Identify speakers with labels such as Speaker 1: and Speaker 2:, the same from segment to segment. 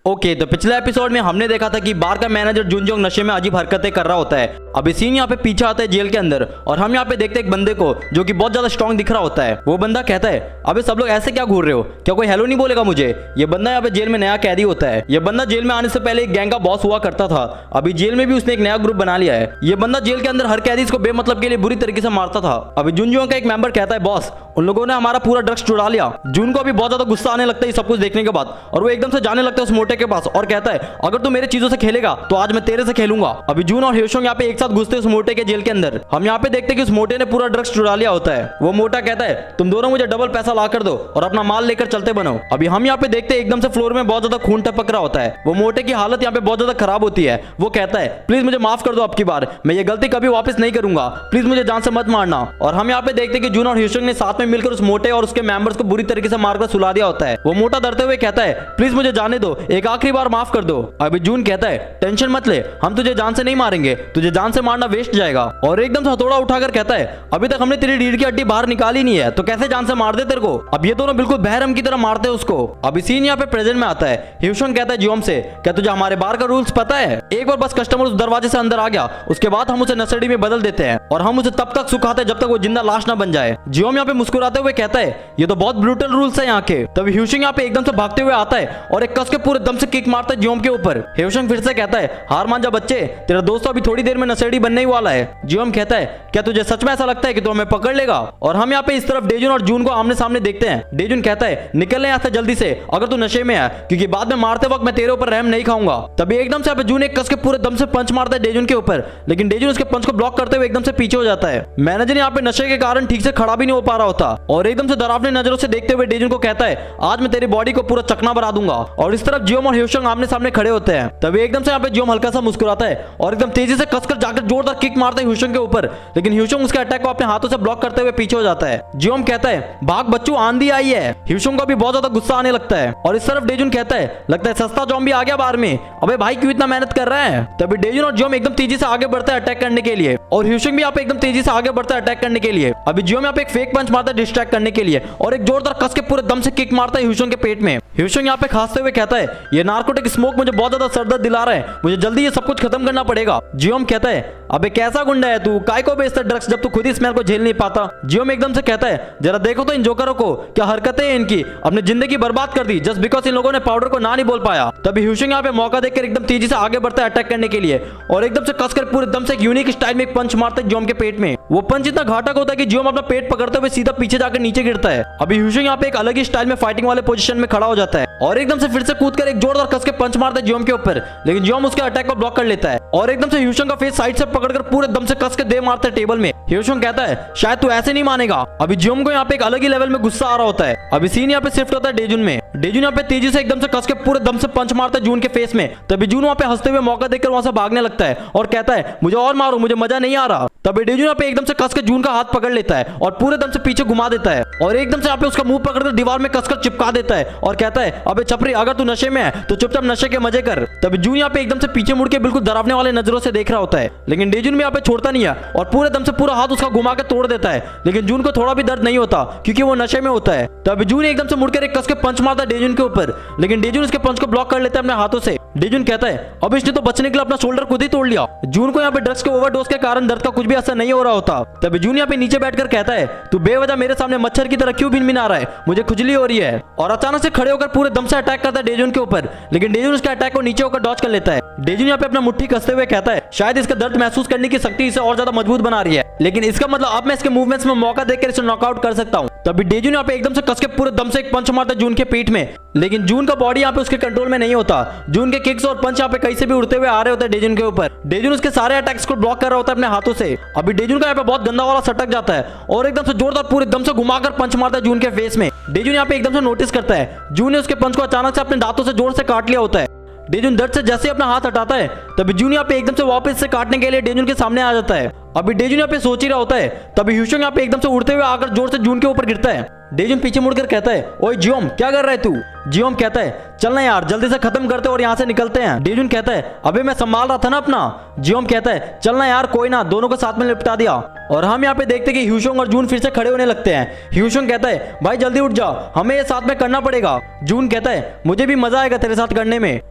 Speaker 1: Okay, तो पिछले episode में हमने देखा था कि बार का मैनेजर जुनजोंग नशे में अजीब हरकतें कर रहा होता है। अभी सीन यहाँ पे पीछे आता है जेल के अंदर और हम यहाँ पे देखते हैं एक बंदे को जो कि बहुत ज्यादा स्ट्रॉन्ग दिख रहा होता है। वो बंदा कहता है, अबे सब लोग ऐसे क्या घूर रहे हो, क्या कोई हेलो नहीं बोलेगा मुझे। ये बंदा यहाँ पे जेल में नया कैदी होता है। ये बंदा जेल में आने से पहले एक गैंग का बॉस हुआ करता था। अभी जेल में भी उसने एक नया ग्रुप बना लिया है। ये बंदा जेल के अंदर हर कैदी को बेमतलब के लिए बुरी तरीके से मारता था। अभी जुनजोंग का एक मेंबर कहता है, बॉस उन लोगों ने हमारा पूरा ड्रग्स चुरा लिया। जून को अभी बहुत ज्यादा गुस्सा आने लगता है सब कुछ देखने के बाद और वो एकदम से जाने लगता है उस मोटे के पास और कहता है, अगर तू मेरे चीजों से खेलेगा तो आज मैं तेरे से खेलूंगा। अभी जून और ह्योशोंग यहाँ पे एक साथ घुसते उस मोटे के जेल के अंदर। हम यहाँ पे देखते हैं कि उस मोटे ने पूरा ड्रग्स चुरा लिया होता है। वो मोटा कहता है, तुम दोनों मुझे डबल पैसा ला कर दो और अपना माल लेकर चलते बनो। अभी हम यहाँ पे देखते हैं एकदम से फ्लोर में बहुत ज्यादा खून टपक रहा होता है। वो मोटे की हालत यहाँ पे बहुत ज्यादा खराब होती है। वो कहता है, प्लीज मुझे माफ कर दो, अब की बार मैं ये गलती कभी वापस नहीं करूंगा, प्लीज मुझे जान से मत मारना। और हम यहाँ पे देखते हैं कि जून और ह्योशोंग ने साथ में मिलकर उस मोटे और उसके मेंबर्स को बुरी तरीके से मारकर सुला दिया होता है। वो मोटा डरते हुए कहता है, प्लीज मुझे जाने दो, एक आखिरी बार माफ कर दो। अभी जून कहता है, टेंशन मत ले, हम तुझे जान से नहीं मारेंगे, तुझे जान से मारना वेस्ट जाएगा। और एकदम से हथौड़ा उठाकर कहता है, अभी तक हमने तेरी रीढ़ की हड्डी बाहर निकाली नहीं है तो कैसे जान से मार दे तेरे को। अब ये दोनों बिल्कुल बहरम की तरह मारते हैं उसको। अभी सीन यहाँ पे प्रेजेंट में आता है। ह्योशोंग कहता है जियोम से, क्या तुझे हमारे बार का रूल्स पता है? एक बार बस कस्टमर उस दरवाजे से अंदर आ गया उसके बाद हम उसे नशेड़ी में बदल देते हैं और हम उसे तब तक सुखाते हैं जब तक वो जिंदा लाश ना बन जाए। जियोम यहाँ पे मुस्कुराते हुए कहता है, ये तो बहुत ब्रूटल रूल्स है यहाँ के। तभी ह्योशोंग यहाँ पे एकदम से भागते हुए आता है और एक कस के पूरे दम से किक मारता है जियोम के ऊपर। ह्योशोंग फिर से कहता है, हार मान जा बच्चे, तेरा दोस्त अभी थोड़ी देर में नशेड़ी बनने ही वाला है। जियोम कहता है, क्या तुझे सच में ऐसा लगता है कि तू हमें पकड़ लेगा? और हम यहाँ पे इस तरफ डेजुन और जून को आमने सामने देखते हैं। डेजुन कहता है, निकल यहाँ से जल्दी से अगर तू नशे में है, क्योंकि बाद में मारते वक्त मैं तेरे ऊपर रहम नहीं खाऊंगा। तभी एकदम से जून एक कस के पूरे दम से पंच मारता है डेजुन के ऊपर, लेकिन डेजुन उसके पंच को ब्लॉक करते हुए एकदम से पीछे हो जाता है। मैनेजर यहाँ पे नशे के कारण ठीक से खड़ा भी नहीं हो पा रहा होता और एकदम से डरावनी नजरों से देखते हुए डेजुन को कहता है, आज मैं तेरी बॉडी को पूरा चकना बना दूंगा। और इस तरफ जियोम और ह्योशोंग आमने सामने खड़े होते हैं। तभी एकदम से यहाँ पे जियोम हल्का सा मुस्कुराता है और एकदम तेजी से कसकर जाकर जोरदार किक मारता है ह्योशोंग के ऊपर, लेकिन ह्योशोंग उसके अटैक को अपने हाथों से ब्लॉक करते हुए पीछे हो जाता है। जियोम कहता है, भाग बच्चों, आंधी आई है। ह्योशोंग को भी बहुत ज्यादा गुस्सा आने लगता है और इस तरफ डेजुन कहता है, लगता है सस्ता ज़ॉम्बी आ गया बाहर में, अबे भाई क्यों इतना मेहनत कर रहा है। तभी डेजुन और जियोम एकदम तेजी से आगे बढ़ता है अटैक करने के लिए और ह्योशोंग भी यहाँ पे एकदम तेजी से आगे बढ़ता है अटैक करने के लिए। अभी जियोम यहाँ पे एक फेक पंच मारता है डिस्ट्रैक्ट करने के लिए और एक जोरदार कस के पूरे दम से किक मारता है ह्योशोंग के पेट में। ह्योशोंग यहाँ पे खांसते हुए कहता है, ये नार्कोटिक स्मोक मुझे बहुत ज्यादा सरदर्द दिला रहा है, मुझे जल्दी ये सब कुछ खत्म करना पड़ेगा। जियोम कहता है, अबे कैसा गुंडा है तू, काय को बेचता ड्रग्स जब तू खुद ही स्मेल को झेल नहीं पाता। जियोम एकदम से कहता है, जरा देखो तो इन जोकरों को, क्या हरकतें हैं इनकी, अपनी जिंदगी बर्बाद कर दी जस्ट बिकॉज इन लोगों ने पाउडर को ना नहीं बोल पाया। तभी ह्योशोंग यहाँ पे मौका देखकर एकदम तेजी से आगे बढ़ता है अटैक करने के लिए और एकदम से कसकर पूरे दम से एक यूनिक स्टाइल में एक पंच मारता है जियोम के पेट में। वो पंच इतना घातक होता है कि जियोम अपना पेट पकड़ते हुए सीधा पीछे जाकर नीचे गिरता है। अभी ह्योशोंग यहाँ पे एक अलग ही स्टाइल में फाइटिंग वाले पोजीशन में खड़ा हो जाता है और एकदम से फिर से कूदकर एक जोरदार कस के पंच मारता है जियोम के ऊपर, लेकिन जियोम उसके अटैक को ब्लॉक कर लेता है और एकदम से ह्योशोंग का फेस साइड से पकड़कर पूरे दम से कस के दे मारता है टेबल में। ह्योशोंग कहता है, शायद तू ऐसे नहीं मानेगा। अभी जियोम को यहाँ पे एक अलग ही लेवल में गुस्सा आ रहा होता है। अभी सीन यहाँ पे शिफ्ट होता है डेजुन में। डेजुन यहाँ पे तेजी से एकदम से कस के पूरे दम से पंच मारता है जून के फेस में। तभी जून वहाँ पे हंसते हुए मौका देखकर वहां से भागने लगता है और कहता है, मुझे और मारो, मुझे मजा नहीं आ रहा। तभी डेजुन यहाँ पे एकदम से कस के जून का हाथ पकड़ लेता है और पूरे दम से पीछे घुमा देता है और एकदम से यहाँ पे उसका मुंह पकड़कर दीवार में कसकर चिपका देता है और कहता है, अबे छपरी, अगर तू नशे में है तो चुपचाप नशे के मजे कर। तभी जून यहाँ पे एकदम से पीछे मुड़ के बिल्कुल डरावने वाले नजरों से देख रहा होता है, लेकिन डेजुन भी यहाँ पे छोड़ता नहीं है और पूरे दम से पूरा हाथ उसका घुमा के तोड़ देता है, लेकिन जून को थोड़ा भी दर्द नहीं होता क्योंकि वो नशे में होता है। तभी जून एकदम से मुड़कर एक कस के पंच मारता है डेजुन के ऊपर, लेकिन डेजुन उसके पंच को ब्लॉक कर लेता है अपने हाथों से। डेजुन कहता है, अब इसने तो बचने के लिए अपना शोल्डर खुद ही तोड़ लिया। जून को यहाँ पे ड्रग्स के ओवरडोज के कारण दर्द का कुछ भी असर नहीं हो रहा होता। तभी जून यहाँ पे नीचे बैठकर कहता है, तू बेवजह मेरे सामने मच्छर की तरह क्यों भिनभिना रहा है, मुझे खुजली हो रही है। और अचानक से खड़े होकर पूरे दम से अटैक करता है डेजुन के ऊपर, लेकिन डेजुन उसके अटैक को नीचे होकर डॉज कर लेता है। डेजुन यहाँ पे अपना मुट्ठी कसते हुए कहता है, शायद इसका दर्द महसूस करने की शक्ति इसे और ज्यादा मजबूत बना रही है, लेकिन इसका मतलब अब मैं इसके मूवमेंट्स में मौका देकर इसे नॉकआउट कर सकता हूँ। तभी डेजुन यहाँ पे एकदम से कस के पूरे दम से एक पंच मारता है जून के पीठ में, लेकिन जून का बॉडी यहाँ पे उसके कंट्रोल में नहीं होता। जून के किक्स और पंच यहाँ पे कहीं से भी उड़ते हुए आ रहे होते हैं डेजुन के ऊपर। डेजुन उसके सारे अटैक्स को ब्लॉक कर रहा होता है अपने हाथों से। अभी डेजुन का यहाँ पे बहुत गंदा वाला सटक जाता है और एकदम से जोरदार पूरे दम से घुमाकर पंच मारता है जून के फेस में। डेजुन यहाँ पे एकदम से नोटिस करता है जून ने उसके पंच को अचानक से अपने दांतों से जोर से काट लिया होता है। डेजुन दर्द से जैसे अपना हाथ हटाता है तभी जून यहाँ पे एकदम से वापस से काटने के लिए डेजुन के सामने आ जाता है। अभी डेजुन यहाँ पे सोच ही रहा होता है, तभी ह्योशोंग यहाँ पे एकदम से उड़ते हुए आकर जोर से जून के ऊपर गिरता है। डेजुन पीछे मुड़कर कहता है, ओए जियोम, क्या कर रहा है तू? जियोम कहता है, चलना यार, जल्दी से खत्म करते और यहाँ से निकलते हैं। डेजुन कहता है, अबे मैं संभाल रहा था ना अपना। जियोम कहता है, चलना यार, कोई ना, दोनों को साथ में निपटा दिया। और हम यहाँ पे देखते कि ह्योशोंग और जून फिर से खड़े होने लगते हैं। ह्योशोंग कहता है, भाई जल्दी उठ जा, हमें ये साथ में करना पड़ेगा। जून कहता है, मुझे भी मजा आएगा तेरे साथ करने में।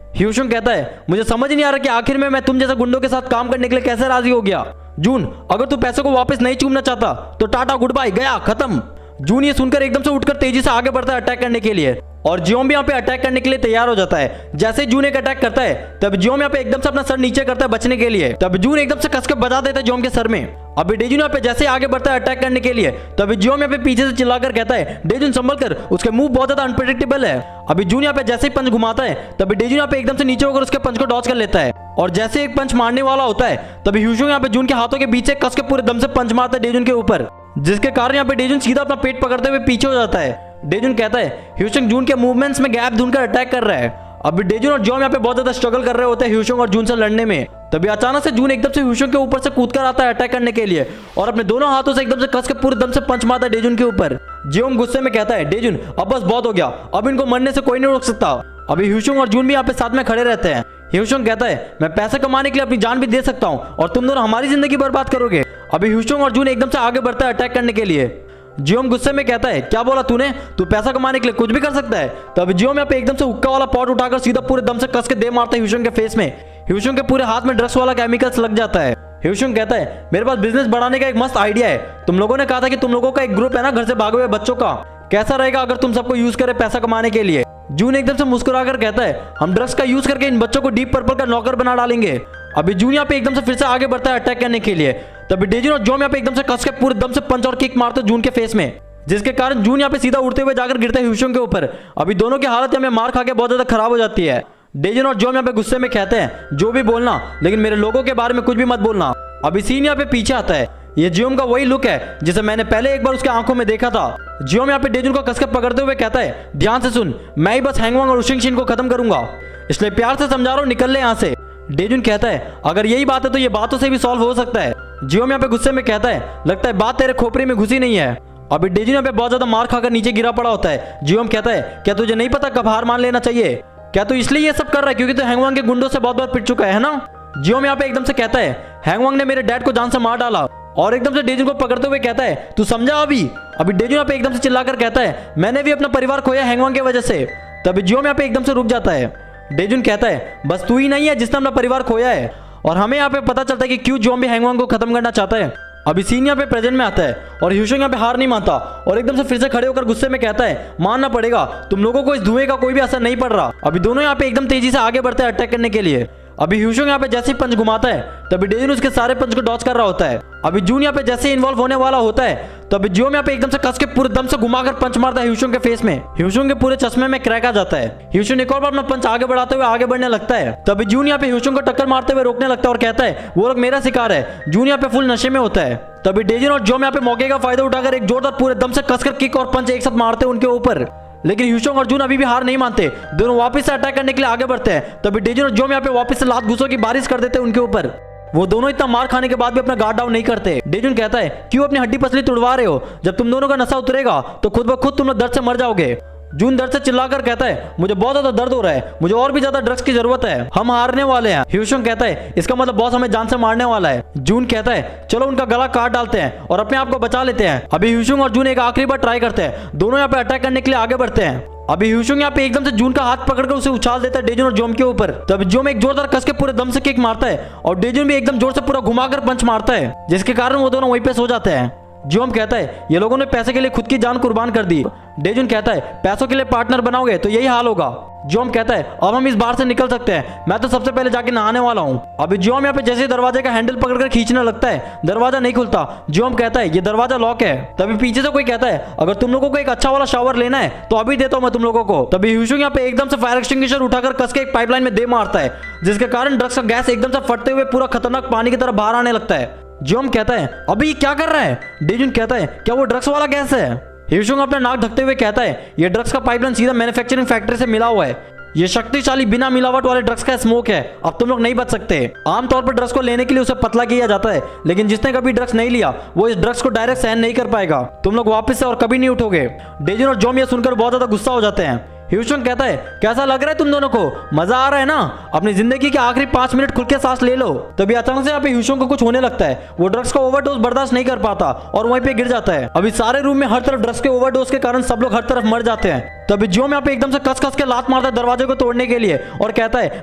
Speaker 1: ह्यूशंग कहता है मुझे समझ नहीं आ रहा कि आखिर में मैं तुम जैसे गुंडों के साथ काम करने के लिए कैसे राजी हो गया। जून, अगर तू पैसों को वापस नहीं चूमना चाहता तो टाटा गुड बाय, गया, खत्म। जून ये सुनकर एकदम से उठकर तेजी से आगे बढ़ता है अटैक करने के लिए और जियोम भी यहाँ पे अटैक करने के लिए तैयार हो जाता है। जैसे जून एक अटैक करता है तब जियोम यहाँ पे एकदम से अपना सर नीचे करता है बचने के लिए। तब जून एकदम से कस के बजा देता है जियोम के सर में। अभी डेजुन यहाँ पे जैसे आगे बढ़ता है अटैक करने के लिए तभी जियोम यहाँ पे पीछे से चिल्लाकर कहता है डेजुन संभल कर, उसके मुंह बहुत ज्यादा अनप्रेडिक्टेबल है। अभी जून यहाँ पे जैसे ही पंच घुमाता है तभी डेजुन यहाँ पे एकदम से नीचे होकर उसके पंच को डॉज कर लेता है और जैसे एक पंच मारने वाला होता है तभी ह्यूशंग यहाँ पे जून के हाथों के बीच से कस के पूरे दम से पंच मारता है डेजुन के ऊपर, जिसके कारण यहाँ पे डेजुन सीधा अपना पेट पकड़ते हुए पीछे हो जाता है। डेजुन कहता है ह्यूशंग जून के मूवमेंट्स में गैप ढूंढकर अटैक कर रहा है। अभी डेजुन और जियोम यहाँ पे बहुत ज्यादा स्ट्रगल कर रहे होते हैं ह्यूशंग और जून से लड़ने में। तभी अचानक से जून एकदम से ह्यूशंग के ऊपर से कूदकर आता है अटैक करने के लिए और अपने दोनों हाथों से एकदम से कस के पूरे दम से पंच मारता है डेजुन के ऊपर। जियोम गुस्से में कहता है डेजुन अब बस बहुत हो गया, अब इनको मरने से कोई नहीं रोक सकता। अभी ह्यूशंग और जून भी यहाँ पे साथ में खड़े रहते हैं। ह्यूशंग कहता है मैं पैसे कमाने के लिए अपनी जान भी दे सकता हूँ और तुम दोनों हमारी जिंदगी बर्बाद करोगे। अभी ह्यूशंग और जून एकदम से आगे बढ़ता है अटैक करने के लिए। जियोम गुस्से में कहता है क्या बोला तूने, तू पैसा कमाने के लिए कुछ भी कर सकता है। तब जियोम यहाँ पे एकदम से हुक्का वाला पॉट उठाकर सीधा पूरे दम से कस के दे मारता है ह्यूशंग के फेस में। ह्यूशंग के पूरे हाथ में ड्रग्स वाला केमिकल्स लग जाता है। ह्यूशंग कहता है मेरे पास बिजनेस बढ़ाने का एक मस्त आइडिया है। तुम लोगों ने कहा था कि तुम लोगों का एक ग्रुप है ना घर से भागे हुए बच्चों का, कैसा रहेगा अगर तुम सबको यूज करे पैसा कमाने के लिए। जून एकदम से मुस्कुराकर कहता है हम ड्रग्स का यूज करके इन बच्चों को डीप पर्पल का नौकर बना डालेंगे। अभी जून यहाँ पे एकदम से फिर से आगे बढ़ता है अटैक करने के लिए। तभी डेजुन और जियोम यहाँ पे एकदम से कस के पूरे दम से पंच और किक मारते जून के फेस में, जिसके कारण जून यहाँ पे सीधा उड़ते हुए जाकर गिरता है ह्यूशंग के ऊपर। अभी दोनों की हालत यहाँ पे मार खा के बहुत ज्यादा खराब हो जाती है। डेजुन और जियोम यहाँ पे गुस्से में कहते हैं जो भी बोलना लेकिन मेरे लोगों के बारे में कुछ भी मत बोलना। अभी सीन यहाँ पे पीछे आता है। ये जियोम का वही लुक है जिसे मैंने पहले एक बार उसके आंखों में देखा था। जियोम यहाँ पे डेजुन को कसके पकड़ते हुए कहता है ध्यान से सुन, मैं ही बस हैंगवांग और उशिंगशिन को खत्म करूंगा, इसलिए प्यार से समझा रहा हूँ निकल ले यहाँ से। डेजुन कहता है अगर यही बात है तो ये बातों से भी सॉल्व हो सकता है। जियोम यहाँ पे गुस्से में कहता है लगता है बात तेरे खोपड़ी में घुसी नहीं है। अभी डेजुन यहाँ पे बहुत ज्यादा मार खाकर नीचे गिरा पड़ा होता है। जियोम कहता है क्या तुझे नहीं पता कब हार मान लेना चाहिए, क्या तू इसलिए ये सब कर रहा है क्योंकि तू हैंगवांग के गुंडों से बहुत बार पिट चुका है ना। जियोम यहाँ पे एकदम से कहता है हैंगवांग ने मेरे डैड को जान से मार डाला और एकदम से डेजुन को पकड़ते हुए कहता है तू समझा अभी। अभी डेजुन यहाँ पे एकदम से चिल्लाकर कहता है मैंने भी अपना परिवार खोया हैंगवांग की वजह से। तभी जियोम यहाँ पे एकदम से रुक जाता है। डेजुन कहता है बस तू ही नहीं है जिसने अपना परिवार खोया है और हमें यहाँ पे पता चलता है कि क्यों जियोम भी हैंगवांग को खत्म करना चाहता है। अभी सीन यहाँ पे प्रेजेंट में आता है और ह्यूशंग यहाँ पे हार नहीं मानता और एकदम से फिर से खड़े होकर गुस्से में कहता है मानना पड़ेगा, तुम लोगों को इस धुएं का कोई भी असर नहीं पड़ रहा। अभी दोनों यहाँ पे एकदम तेजी से आगे बढ़ते हैं अटैक करने के लिए। अभी ह्यूशंग यहाँ पे जैसे ही पंच घुमाता है तभी डेजुन उसके सारे पंच को डॉज कर रहा होता है। अभी जून यहाँ पे जैसे ही इन्वॉल्व होने वाला होता है तभी जियोम यहाँ पे एकदम से कस के पूरे दम से घुमाकर पंच मारता है ह्यूशंग के फेस में। ह्यूशंग के पूरे चश्मे में क्रैक आ जाता है। ह्यूशंग एक और बार अपना पंच आगे बढ़ाते हुए आगे बढ़ने लगता है। तभी जून यहाँ पे ह्यूशंग को टक्कर मारते हुए रोकने लगता है और कहता है वो लोग मेरा शिकार है। जून यहाँ पे फुल नशे में होता है। तभी डेजुन और जियोम यहाँ पे मौके का फायदा उठाकर एक जोरदार पूरे दम से कसकर किक और पंच एक साथ मारते हैं उनके ऊपर। लेकिन ह्यूशंग और जून अभी भी हार नहीं मानते, दोनों वापस से अटैक करने के लिए आगे बढ़ते हैं। तभी डेजुन और जियोम यहाँ पे वापस से लात घुसों की बारिश कर देते हैं उनके ऊपर। वो दोनों इतना मार खाने के बाद भी अपना गार्ड डाउन नहीं करते। डेजुन कहता है क्यों अपनी हड्डी पसली तुड़वा रहे हो, जब तुम दोनों का नशा उतरेगा तो खुद ब खुद तुम लोग दर्द से मर जाओगे। जून दर्द से चिल्लाकर कहता है मुझे बहुत ज्यादा दर्द हो रहा है, मुझे और भी ज्यादा ड्रग्स की जरूरत है, हम हारने वाले हैं। ह्यूशंग कहता है इसका मतलब बॉस हमें जान से मारने वाला है। जून कहता है चलो उनका गला काट डालते हैं और अपने आप को बचा लेते हैं। अभी ह्यूशंग और जून एक आखिरी बार ट्राई करते हैं, दोनों यहाँ पे अटैक करने के लिए आगे बढ़ते हैं। अभी ह्यूशंग यहाँ पे एकदम से जून का हाथ पकड़कर उसे उछाल देता है डेजुन और जियोम के ऊपर। तब जियोम एक जोरदार कस के पूरे दम से किक मारता है और डेजुन भी एकदम जोर से पूरा घुमाकर पंच मारता है, जिसके कारण वो दोनों वहीं पे सो जाते हैं। जियोम कहता है ये लोगों ने पैसे के लिए खुद की जान कुर्बान कर दी। डेजुन कहता है पैसों के लिए पार्टनर बनाओगे तो यही हाल होगा। जियोम कहता है अब हम इस बार से निकल सकते हैं, मैं तो सबसे पहले जाके नहाने वाला हूँ। अभी जियोम यहाँ पे जैसे दरवाजे का हैंडल पकड़कर खींचने लगता है, दरवाजा नहीं खुलता। जियोम कहता है ये दरवाजा लॉक है। तभी पीछे से कोई कहता है अगर तुम लोगों को एक अच्छा वाला शावर लेना है तो अभी देता हूँ मैं तुम लोगों को। तभी ह्यूशंग यहाँ पे एकदम से फायर एक्सटिंग्विशर उठाकर कस के एक पाइपलाइन में दे मारता है, जिसके कारण ड्रग्स का गैस एकदम से फटते हुए पूरा खतरनाक पानी की तरह बाहर आने लगता है। जियोम कहता है अभी क्या कर रहा है। डेजुन कहता है क्या वो ड्रग्स वाला गैस है। ह्यूशंग अपना नाक ढकते हुए कहता है ये ड्रग्स का पाइपलाइन सीधा मैन्युफैक्चरिंग फैक्ट्री से मिला हुआ है, ये शक्तिशाली बिना मिलावट वाले ड्रग्स का स्मोक है, अब तुम लोग नहीं बच सकते। आमतौर पर ड्रग्स को लेने के लिए उसे पतला किया जाता है, लेकिन जिसने कभी ड्रग्स नहीं लिया वो इस ड्रग्स को डायरेक्ट सहन नहीं कर पाएगा, तुम लोग वापस से और कभी नहीं उठोगे। डेजुन और जियोम ये सुनकर बहुत ज्यादा गुस्सा हो जाते हैं। ह्यूशंग कहता है कैसा लग रहा है तुम दोनों को, मजा आ रहा है ना, अपनी जिंदगी के आखिरी 5 मिनट खुल के सांस ले लो। तभी अचानक से यहाँ पे ह्यूशंग को कुछ होने लगता है, वो ड्रग्स का ओवरडोज बर्दाश्त नहीं कर पाता और वहीं पे गिर जाता है। अभी सारे रूम में हर तरफ ड्रग्स के ओवरडोज के कारण सब लोग हर तरफ मर जाते हैं। तभी जियोम यहाँ पे एकदम से कस कस के लात मारता है दरवाजे को तोड़ने के लिए और कहता है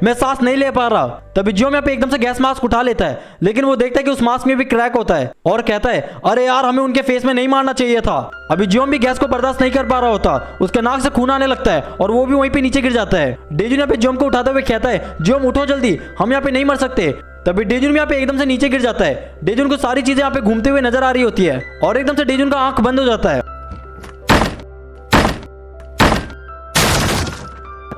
Speaker 1: मैं सांस नहीं ले पा रहा। तभी जियोम यहाँ पे एकदम से गैस मास्क उठा लेता है, लेकिन वो देखता है कि उस मास्क में भी क्रैक होता है और कहता है अरे यार हमें उनके फेस में नहीं मारना चाहिए था। अभी जियोम भी गैस को बर्दाश्त नहीं कर पा रहा होता, उसके नाक से खून आने लगता है और वो भी वहीं पे नीचे गिर जाता है। डेजुन यहाँ पे जियोम को उठाते हुए कहता है जियोम उठो जल्दी, हम यहाँ पे नहीं मर सकते। तभी डेजुन भी यहाँ पे एकदम से नीचे गिर जाता है। डेजुन को सारी चीजें यहाँ पे घूमते हुए नजर आ रही होती है और एकदम से डेजुन का आंख बंद हो जाता है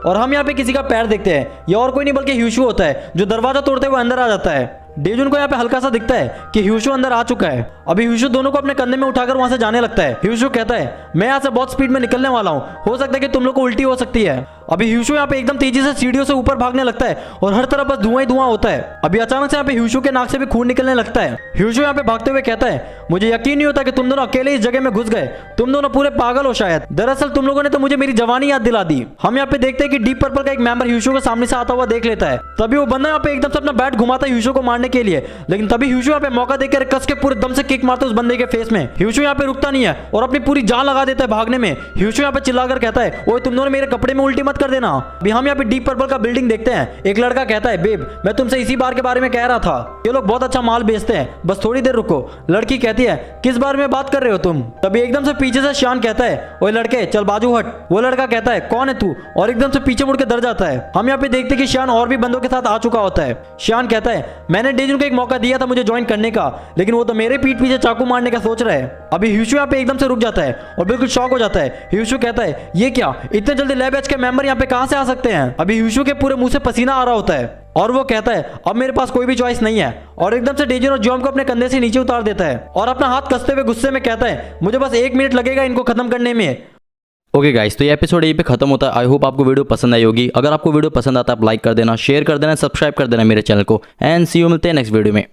Speaker 1: और हम यहाँ पे किसी का पैर देखते हैं। ये और कोई नहीं बल्कि ह्यूशु होता है जो दरवाजा तोड़ते हुए अंदर आ जाता है। डेजुन को यहाँ पे हल्का सा दिखता है कि ह्यूशु अंदर आ चुका है। अभी ह्यूशु दोनों को अपने कंधे में उठाकर वहां से जाने लगता है। ह्यूशु कहता है मैं यहाँ से बहुत स्पीड में निकलने वाला हूँ, हो सकता है कि तुम लोग को उल्टी हो सकती है। अभी ह्यूशु यहाँ पे एकदम तेजी से सीढ़ियों से ऊपर भागने लगता है और हर तरफ बस धुआं ही धुआं होता है। अभी अचानक से यहाँ पे ह्यूशु के नाक से भी खून निकलने लगता है। ह्यूशु यहाँ पे भागते हुए कहता है मुझे यकीन नहीं होता कि तुम दोनों अकेले इस जगह में घुस गए, तुम दोनों पूरे पागल हो शायद। दरअसल तुम लोगों ने तो मुझे मेरी जवानी याद दिला दी। हम यहाँ पे देखते हैं कि डीप पर्पल का एक मेंबर ह्यूशु के सामने से आता हुआ देख लेता है। तभी वो बंदा यहाँ पे एकदम से अपना बैट घुमाता है ह्यूशु को मारने के लिए, लेकिन तभी ह्यूशु यहाँ पे मौका देकर कस के पूरे दम से किक मारता है उस बंदे के फेस में। ह्यूशु यहाँ पे रुकता नहीं है और अपनी पूरी जान लगा देता है भागने में। ह्यूशु यहाँ पे चिल्लाकर कहता है ओए तुम दोनों मेरे कपड़े में उल्टी मत कर देना। अभी हम यहाँ पे डीप पर्पल का बिल्डिंग देखते हैं। एक लड़का कहता है बेब मैं तुमसे इसी बार के बारे में कह रहा था, ये लोग बहुत अच्छा माल बेचते हैं, बस थोड़ी देर रुको। लड़की कहती है किस बारे में बात कर रहे हो तुम। तभी एकदम से पीछे से शान कहता है ओए लड़के चल बाजू हट। वो लड़का कहता है कौन है तू, और एकदम से पीछे मुड़ के डर जाता है। हम यहाँ पे देखते हैं कि शान और भी बंदों के साथ आ चुका होता है। शान कहता है मैंने डेजुन को एक मौका दिया था मुझे ज्वाइन करने का, लेकिन वो तो मेरे पीठ पीछे चाकू मारने का सोच रहा है। अभी ह्यूशु यहाँ पे एकदम से रुक जाता है और बिल्कुल शॉक हो जाता है। ह्यूशु कहता है ये क्या, इतने जल्दी लैब बैच के मेंबर यहाँ पे कहां से आ सकते हैं। अभी ह्यूशु के पूरे मुंह से पसीना आ रहा होता है और वो कहता है अब मेरे पास कोई भी चॉइस नहीं है, और एकदम से डेजुन और जियोम को अपने कंधे से नीचे उतार देता है और अपना हाथ कसते हुए गुस्से में कहता है मुझे बस 1 मिनट लगेगा इनको खत्म करने में। ओके गाइस, तो ये एपिसोड यहीं पे खत्म होता है। आई होप आपको वीडियो पसंद आई होगी। अगर आपको वीडियो पसंद आता है आप लाइक कर देना, शेयर कर देना, सब्सक्राइब कर देना मेरे चैनल को, एंड सी यू, मिलते हैं नेक्स्ट वीडियो में।